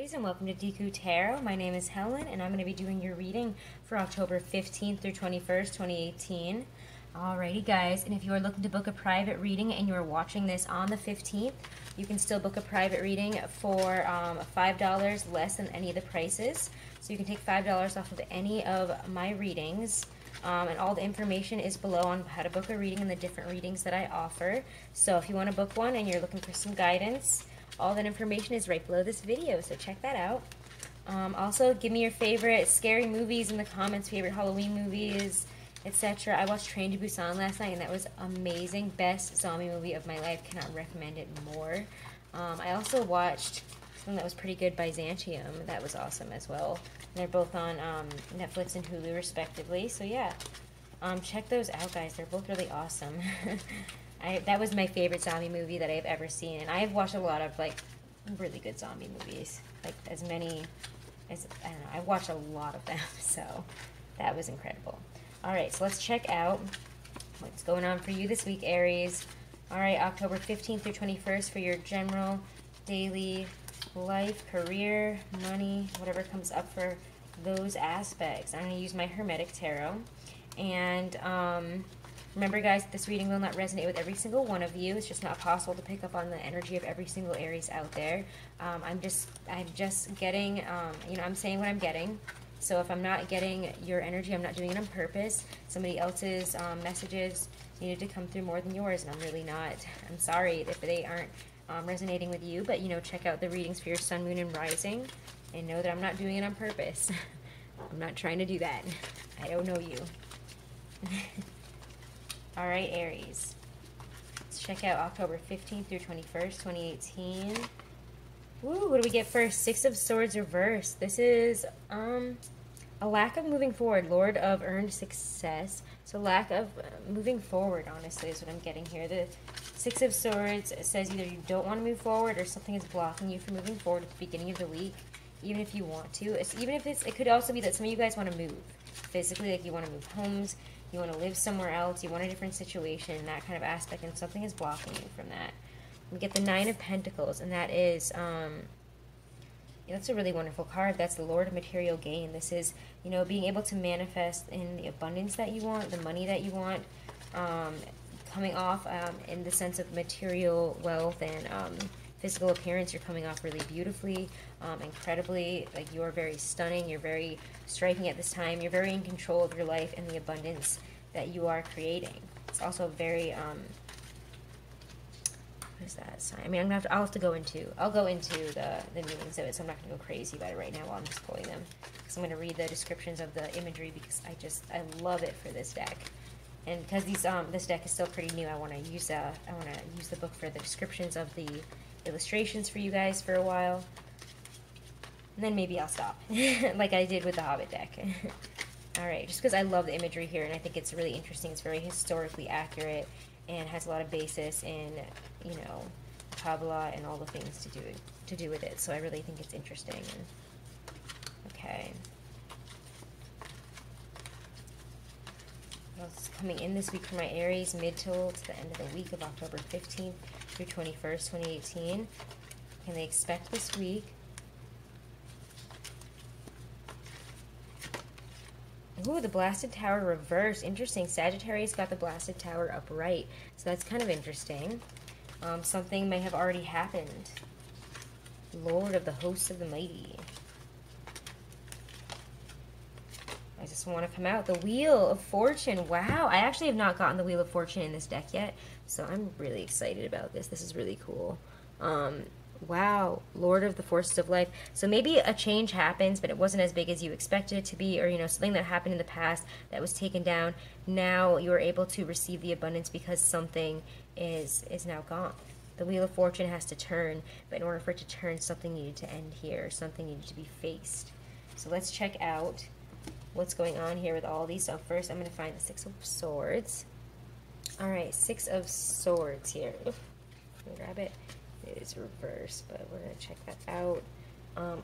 Aries, and welcome to Deku Tarot. My name is Helen, and I'm going to be doing your reading for October 15th through 21st, 2018. Alrighty, guys, and if you are looking to book a private reading and you are watching this on the 15th, you can still book a private reading for $5 less than any of the prices. So you can take $5 off of any of my readings. And all the information is below on how to book a reading and the different readings that I offer. So if you want to book one and you're looking for some guidance, all that information is right below this video, so check that out. Also, give me your favorite scary movies in the comments, favorite Halloween movies, etc. I watched Train to Busan last night, and that was amazing. Best zombie movie of my life. Cannot recommend it more. I also watched something that was pretty good, Byzantium. That was awesome as well. And they're both on Netflix and Hulu, respectively. So yeah, check those out, guys. They're both really awesome. That was my favorite zombie movie that I've ever seen, and I've watched a lot of like really good zombie movies, like as many as, I don't know, I've watched a lot of them, so that was incredible. Alright, so let's check out what's going on for you this week, Aries. Alright, October 15th through 21st for your general daily life, career, money, whatever comes up for those aspects. I'm going to use my Hermetic Tarot, and remember, guys, this reading will not resonate with every single one of you. It's just not possible to pick up on the energy of every single Aries out there. I'm just getting, you know, I'm saying what I'm getting. So if I'm not getting your energy, I'm not doing it on purpose. Somebody else's messages needed to come through more than yours, and I'm really not. I'm sorry if they aren't resonating with you, but, you know, check out the readings for your sun, moon, and rising, and know that I'm not doing it on purpose. I'm not trying to do that. I don't know you. Alright, Aries. Let's check out October 15th through 21st, 2018. Woo, what do we get first? Six of Swords reversed. This is a lack of moving forward. Lord of earned success. So lack of moving forward, honestly, is what I'm getting here. The Six of Swords says either you don't want to move forward or something is blocking you from moving forward at the beginning of the week, even if you want to. It could also be that some of you guys want to move physically, like you want to move homes, you want to live somewhere else, you want a different situation, that kind of aspect, and something is blocking you from that. We get the Nine of Pentacles, and that is, that's a really wonderful card. That's the Lord of Material Gain. This is, you know, being able to manifest in the abundance that you want, the money that you want, coming off in the sense of material wealth and physical appearance. You're coming off really beautifully, incredibly, like you are very stunning, you're very striking at this time, you're very in control of your life and the abundance that you are creating. It's also very, what is that sign? I mean, I'll have to go into, I'll go into the meanings of it, so I'm not going to go crazy about it right now while I'm just pulling them, because I'm going to read the descriptions of the imagery, because I love it for this deck. And because this deck is still pretty new, I want to use the book for the descriptions of the illustrations for you guys for a while, and then maybe I'll stop like I did with the Hobbit deck. Alright, just because I love the imagery here, and I think it's really interesting. It's very historically accurate and has a lot of basis in, you know, Kabbalah and all the things to do with it, so I really think it's interesting. Okay, what's coming in this week for my Aries, mid to the end of the week of October 15th through 21st, 2018. Can they expect this week? Ooh, the Blasted Tower reversed. Interesting. Sagittarius got the Blasted Tower upright, so that's kind of interesting. Something may have already happened. Lord of the Hosts of the Mighty. I just want to come out. The Wheel of Fortune. Wow, I actually have not gotten the Wheel of Fortune in this deck yet, so I'm really excited about this. This is really cool. Wow, Lord of the Forces of Life. So maybe a change happens, but it wasn't as big as you expected it to be, or, you know, something that happened in the past that was taken down. Now you are able to receive the abundance because something is now gone. The Wheel of Fortune has to turn, but in order for it to turn, something needed to end here. Something needed to be faced. So let's check out what's going on here with all these. So first I'm going to find the Six of Swords. Alright, Six of Swords here. Oof, let me grab it. It is reversed, but we're going to check that out.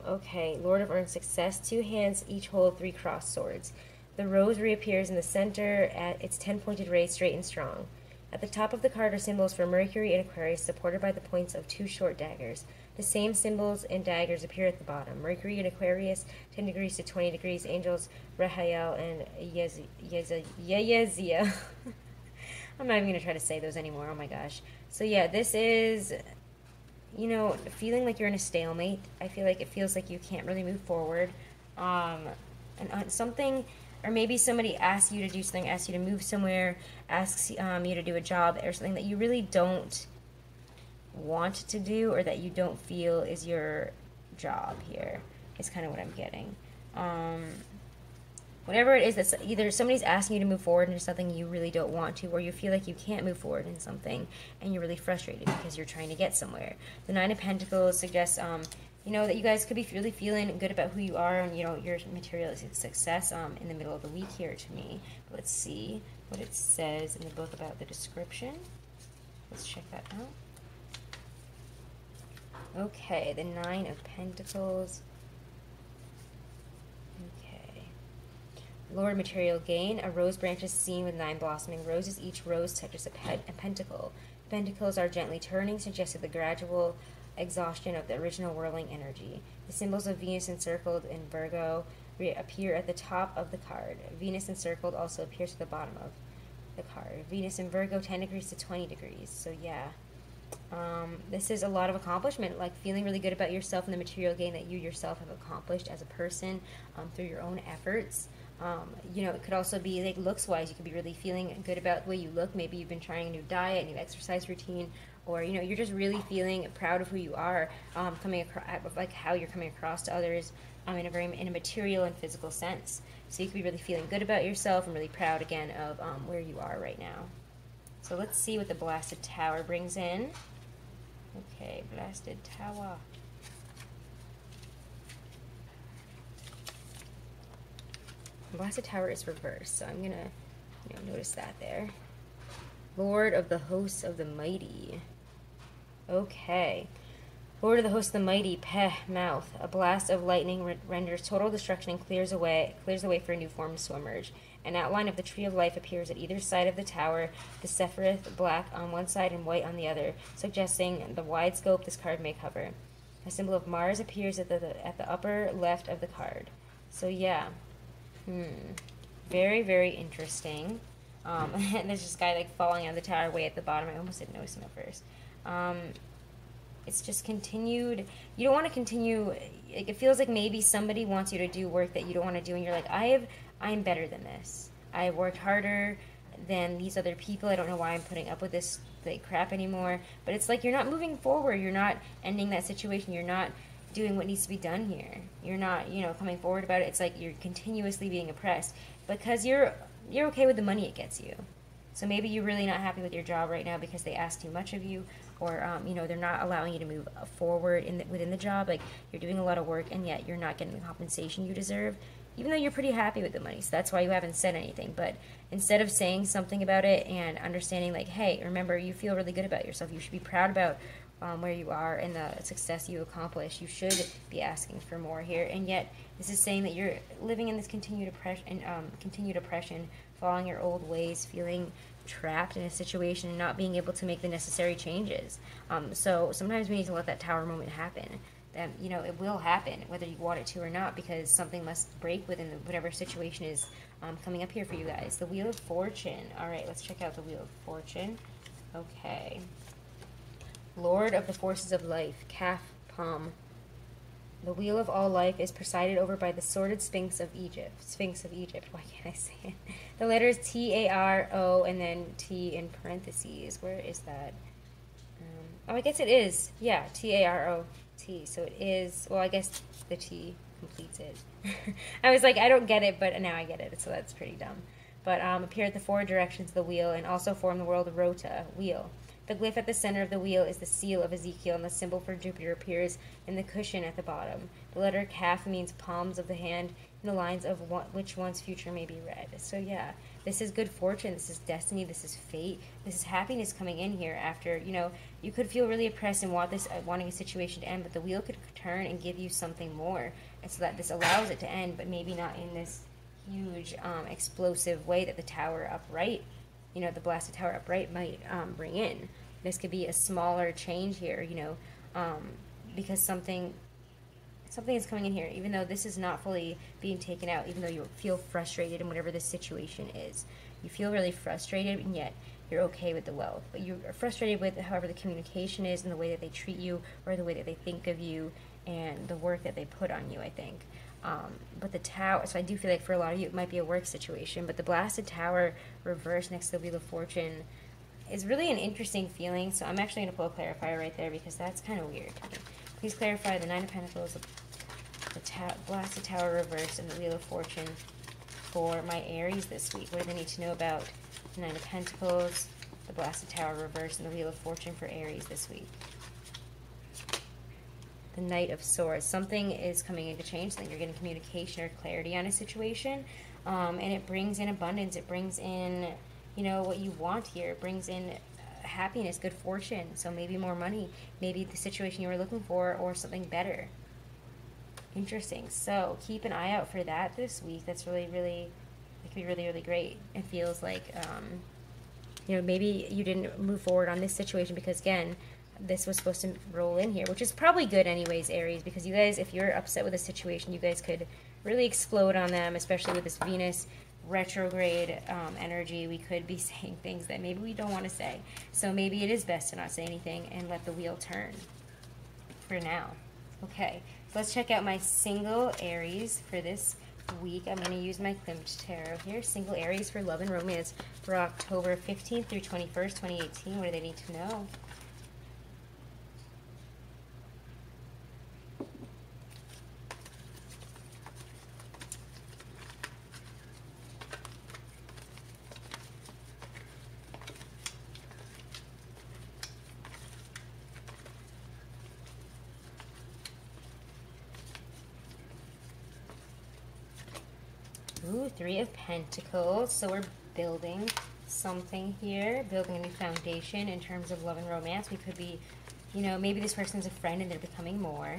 Okay, Lord of Earned Success. Two hands each hold 3 crossed swords. The rose reappears in the center at its 10-pointed rays, straight and strong. At the top of the card are symbols for Mercury and Aquarius, supported by the points of 2 short daggers. The same symbols and daggers appear at the bottom. Mercury and Aquarius, 10 degrees to 20 degrees. Angels, Rahael and Yezia. I'm not even going to try to say those anymore. Oh my gosh. So yeah, this is, you know, feeling like you're in a stalemate. I feel like it feels like you can't really move forward. And something, or maybe somebody asks you to do something, asks you to move somewhere, asks you to do a job or something that you really don't want to do, or that you don't feel is your job here, is kind of what I'm getting. Whatever it is, that's either somebody's asking you to move forward into something you really don't want to, or you feel like you can't move forward in something and you're really frustrated because you're trying to get somewhere. The Nine of Pentacles suggests, you know, that you guys could be really feeling good about who you are and, you know, your materialistic success in the middle of the week here to me. But let's see what it says in the book about the description. Let's check that out. Okay, the Nine of Pentacles. Lord material gain. A rose branch is seen with 9 blossoming roses. Each rose touches a pentacle. Pentacles are gently turning, suggesting the gradual exhaustion of the original whirling energy. The symbols of Venus encircled in Virgo appear at the top of the card. Venus encircled also appears at the bottom of the card. Venus in Virgo, 10 degrees to 20 degrees. So yeah. This is a lot of accomplishment, like feeling really good about yourself and the material gain that you yourself have accomplished as a person through your own efforts. You know, it could also be like looks-wise. You could be really feeling good about the way you look. Maybe you've been trying a new diet, new exercise routine, or, you know, you're just really feeling proud of who you are, coming across, like how you're coming across to others in a material and physical sense. So you could be really feeling good about yourself and really proud again of where you are right now. So let's see what the Blasted Tower brings in. Okay, Blasted Tower. Blasted Tower is reversed, so I'm gonna, you know, notice that there. Lord of the Hosts of the Mighty. Okay. Lord of the Hosts of the Mighty, Peh, mouth. A blast of lightning renders total destruction and clears the way for new forms to emerge. An outline of the Tree of Life appears at either side of the tower, the Sephiroth black on one side and white on the other, suggesting the wide scope this card may cover. A symbol of Mars appears at the upper left of the card. So yeah. Very, very interesting. And there's this guy like falling out of the tower way at the bottom. I almost didn't notice him at first. It's just continued. You don't want to continue. Like, it feels like maybe somebody wants you to do work that you don't want to do, and you're like, I'm better than this. I've worked harder than these other people. I don't know why I'm putting up with this like crap anymore. But it's like you're not moving forward. You're not ending that situation. You're not doing what needs to be done here. You're not, you know, coming forward about it. It's like you're continuously being oppressed because you're okay with the money it gets you. So maybe you're really not happy with your job right now because they ask too much of you, or you know, they're not allowing you to move forward within the job. Like, you're doing a lot of work and yet you're not getting the compensation you deserve, even though you're pretty happy with the money. So that's why you haven't said anything. But instead of saying something about it and understanding, like, hey, remember, you feel really good about yourself. You should be proud about where you are and the success you accomplish. You should be asking for more here. And yet, this is saying that you're living in this continued oppression, following your old ways, feeling trapped in a situation and not being able to make the necessary changes. So sometimes we need to let that tower moment happen. You know, it will happen whether you want it to or not, because something must break within whatever situation is coming up here for you guys. The Wheel of Fortune. All right, let's check out the Wheel of Fortune. Okay. Lord of the Forces of Life, Calf Palm. The wheel of all life is presided over by the sordid Sphinx of Egypt. Sphinx of Egypt. Why can't I say it? The letters T-A-R-O and then T in parentheses. Where is that? Oh, I guess it is. Yeah, T-A-R-O-T. So it is. Well, I guess the T completes it. I was like, I don't get it, but now I get it. So that's pretty dumb. But appear at the 4 directions of the wheel and also form the world Rota, wheel. The glyph at the center of the wheel is the seal of Ezekiel, and the symbol for Jupiter appears in the cushion at the bottom. The letter Kaf means palms of the hand, in the lines of which one's future may be read. So yeah, this is good fortune, this is destiny, this is fate, this is happiness coming in here after, you know, you could feel really oppressed and wanting a situation to end, but the wheel could turn and give you something more, and so that this allows it to end, but maybe not in this huge, explosive way that the tower upright, you know, the Blasted Tower upright might bring in. This could be a smaller change here, you know. because something is coming in here, even though this is not fully being taken out, even though you feel frustrated in whatever this situation is. You feel really frustrated, and yet you're okay with the wealth. But you're frustrated with however the communication is and the way that they treat you or the way that they think of you and the work that they put on you, I think. But the Tower, so I do feel like for a lot of you it might be a work situation, but the Blasted Tower reversed next to the Wheel of Fortune is really an interesting feeling. So I'm actually going to pull a clarifier right there because that's kind of weird to me. Please clarify the Nine of Pentacles, the Blasted Tower reverse, and the Wheel of Fortune for my Aries this week. What do they need to know about the Nine of Pentacles, the Blasted Tower reverse, and the Wheel of Fortune for Aries this week? The Knight of Swords. Something is coming into change. Something you're getting communication or clarity on a situation, and it brings in abundance. It brings in, you know, what you want here. It brings in happiness, good fortune. So maybe more money, maybe the situation you were looking for, or something better. Interesting. So keep an eye out for that this week. That's really, really, it could be really, really great. It feels like, you know, maybe you didn't move forward on this situation because, again, this was supposed to roll in here, which is probably good anyways, Aries, because you guys, if you're upset with a situation, you guys could really explode on them, especially with this Venus retrograde energy. We could be saying things that maybe we don't want to say. So maybe it is best to not say anything and let the wheel turn for now. Okay, so let's check out my single Aries for this week. I'm going to use my Klimt Tarot here. Single Aries for love and romance for October 15th through 21st, 2018. What do they need to know? Ooh, Three of Pentacles. So we're building something here, building a new foundation in terms of love and romance. We could be, you know, maybe this person's a friend and they're becoming more.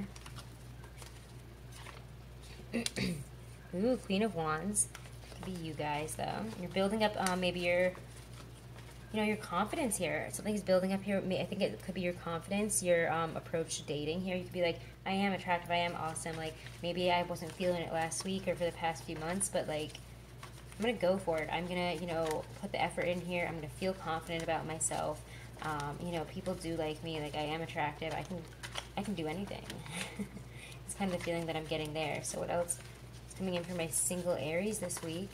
Ooh, Queen of Wands. Could be you guys, though. You're building up maybe your, you know, your confidence here. Something's building up here. I think it could be your confidence, your approach to dating here. You could be like, I am attractive, I am awesome. Like, maybe I wasn't feeling it last week or for the past few months, but, like, I'm going to go for it. I'm going to, you know, put the effort in here. I'm going to feel confident about myself. You know, people do like me. Like, I am attractive. I can do anything. It's kind of the feeling that I'm getting there. So what else is coming in for my single Aries this week?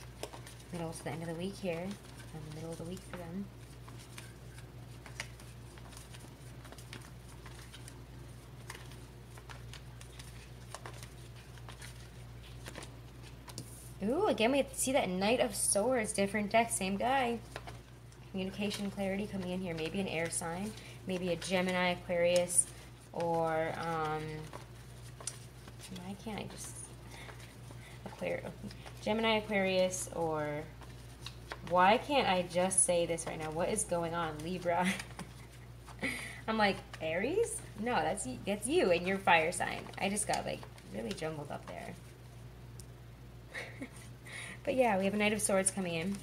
Middle to the end of the week here. The middle of the week for them. Ooh, again, we have to see that Knight of Swords. Different deck, same guy. Communication, clarity coming in here. Maybe an air sign. Maybe a Gemini, Aquarius, or, why can't I just... Gemini, Aquarius, or... Why can't I just say this right now? What is going on? Libra. I'm like, Aries? No, that's you and your fire sign. I just got, like, really jumbled up there. But yeah, we have a Knight of Swords coming in.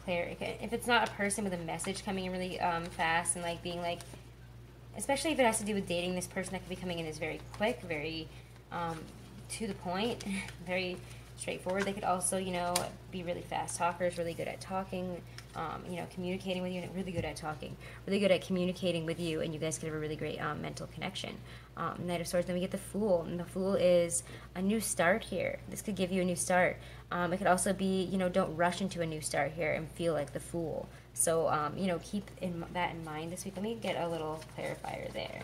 If it's not a person with a message coming in really fast and like being like, especially if it has to do with dating, this person that could be coming in is very quick, very to the point, very straightforward. They could also, you know, be really fast talkers, really good at talking, you know, communicating with you, and really good at talking, really good at communicating with you, and you guys could have a really great mental connection. Knight of Swords. Then we get the Fool, and the Fool is a new start here. This could give you a new start. It could also be, you know, don't rush into a new start here and feel like the Fool. So, you know, keep that in mind this week. Let me get a little clarifier there.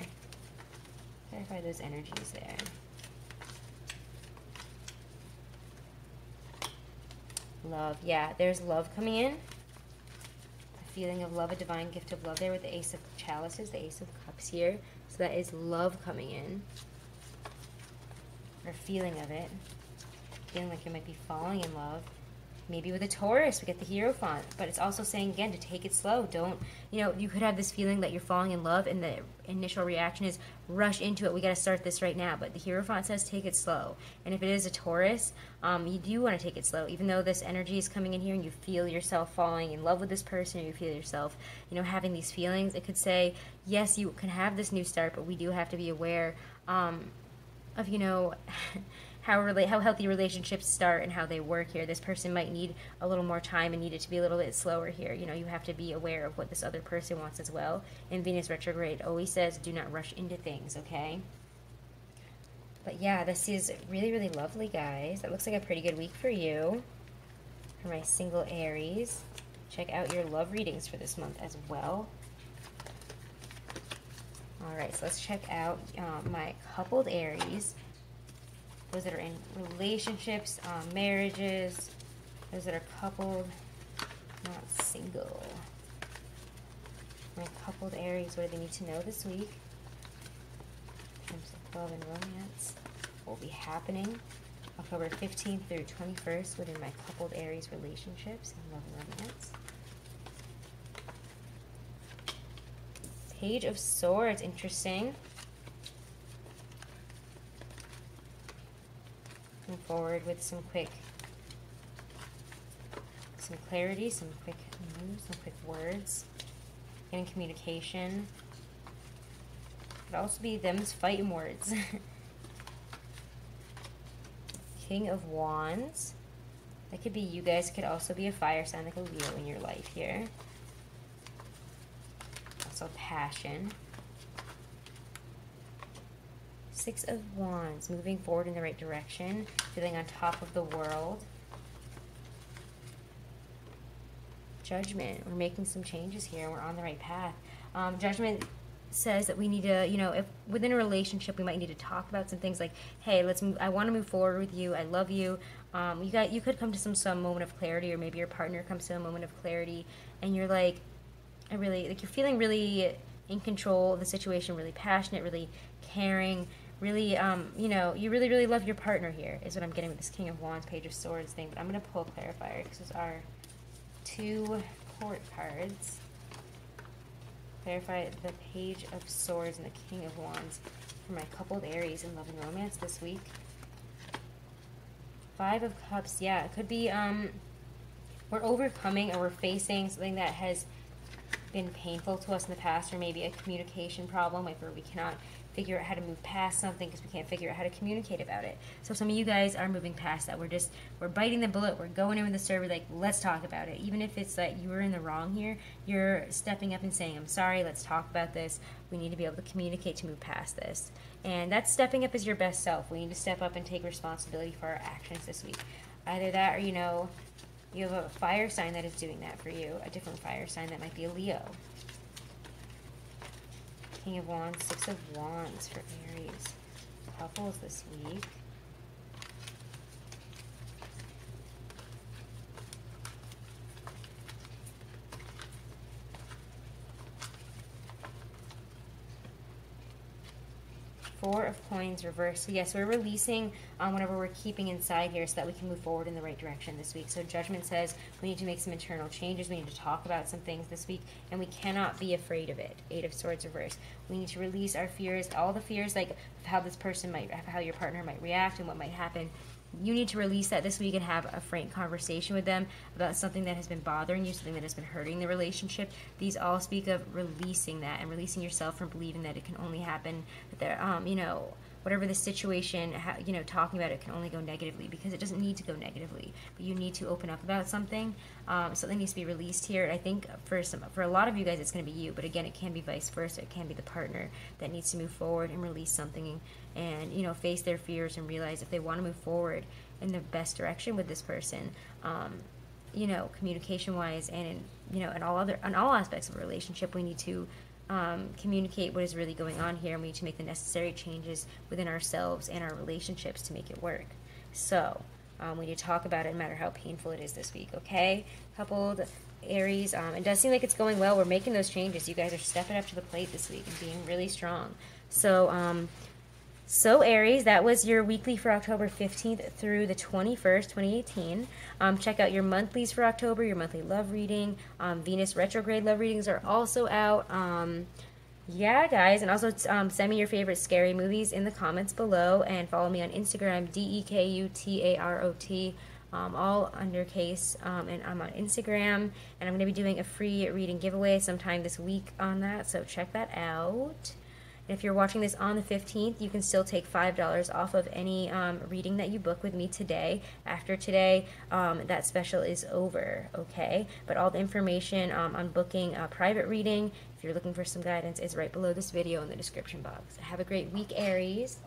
Clarify those energies there. Love. Yeah, there's love coming in. A feeling of love, a divine gift of love there with the Ace of Chalices, the Ace of Cups here. So that is love coming in. Or feeling of it. Feeling like you might be falling in love. Maybe with a Taurus, we get the Hierophant, but it's also saying, again, to take it slow. Don't, you could have this feeling that you're falling in love, and the initial reaction is rush into it. We got to start this right now. But the Hierophant says take it slow. And if it is a Taurus, you do want to take it slow. Even though this energy is coming in here and you feel yourself falling in love with this person, or you feel yourself, having these feelings, it could say, yes, you can have this new start, but we do have to be aware of, how healthy relationships start and how they work here. This person might need a little more time and need it to be a little bit slower here. You have to be aware of what this other person wants as well. And Venus retrograde always says, do not rush into things, okay? But yeah, this is really, really lovely, guys. That looks like a pretty good week for you. For my single Aries. Check out your love readings for this month as well. Alright, so let's check out my coupled Aries. Those that are in relationships, marriages, those that are coupled, not single. My coupled Aries, what do they need to know this week? In terms of love and romance, what will be happening October 15th through 21st within my coupled Aries relationships and love and romance. Page of Swords, interesting. Move forward with some clarity, some quick news, some quick words. Getting communication. Could also be them's fighting words. King of Wands. That could be you guys. Could also be a fire sign, like a Leo in your life here. Also passion. Six of Wands, moving forward in the right direction, feeling on top of the world. Judgment, we're making some changes here, we're on the right path. Judgment says that we need to, if within a relationship, we might need to talk about some things like, hey, I want to move forward with you, I love you. You could come to some moment of clarity, or maybe your partner comes to a moment of clarity, and you're like, you're feeling really in control of the situation, really passionate, really caring, really, you really, really love your partner here, is what I'm getting with this King of Wands, Page of Swords thing. But I'm going to pull a clarifier, because those are two court cards. Clarify the Page of Swords and the King of Wands for my coupled Aries in love and romance this week. Five of Cups, yeah, it could be, we're overcoming, or we're facing something that has been painful to us in the past, or maybe a communication problem, like where we cannot figure out how to move past something because we can't figure out how to communicate about it. So some of you guys are moving past that. We're biting the bullet. We're going in with the server, like, let's talk about it. Even if it's like you were in the wrong here, you're stepping up and saying, I'm sorry, let's talk about this. We need to be able to communicate to move past this. And that's stepping up as your best self. We need to step up and take responsibility for our actions this week. Either that, or, you have a fire sign that is doing that for you, a different fire sign that might be a Leo. King of Wands, Six of Wands for Aries. Couples this week. Four of Coins reversed. So yes, we're releasing whatever we're keeping inside here so that we can move forward in the right direction this week. So Judgment says we need to make some internal changes. We need to talk about some things this week, and we cannot be afraid of it. Eight of Swords reversed. We need to release our fears, all the fears, like how this person might, how your partner might react and what might happen. You need to release that this week and have a frank conversation with them about something that has been bothering you, something that has been hurting the relationship. These all speak of releasing that and releasing yourself from believing that it can only happen, that there, whatever the situation, talking about it can only go negatively, because it doesn't need to go negatively. But you need to open up about something. Something needs to be released here. I think for a lot of you guys, it's going to be you. But again, it can be vice versa. It can be the partner that needs to move forward and release something, and face their fears and realize if they want to move forward in the best direction with this person, communication-wise, and in all aspects of a relationship, we need to communicate what is really going on here, and we need to make the necessary changes within ourselves and our relationships to make it work. So we need to talk about it no matter how painful it is this week, okay? Coupled Aries, it does seem like it's going well. We're making those changes. You guys are stepping up to the plate this week and being really strong. So So Aries, that was your weekly for October 15th through the 21st, 2018. Check out your monthlies for October, your monthly love reading. Venus retrograde love readings are also out. Yeah, guys, and also send me your favorite scary movies in the comments below, and follow me on Instagram, DEKUTAROT, all under case, and I'm on Instagram, and I'm going to be doing a free reading giveaway sometime this week on that, so check that out. And if you're watching this on the 15th, you can still take $5 off of any reading that you book with me today. After today, that special is over, okay? But all the information on booking a private reading, if you're looking for some guidance, is right below this video in the description box. Have a great week, Aries.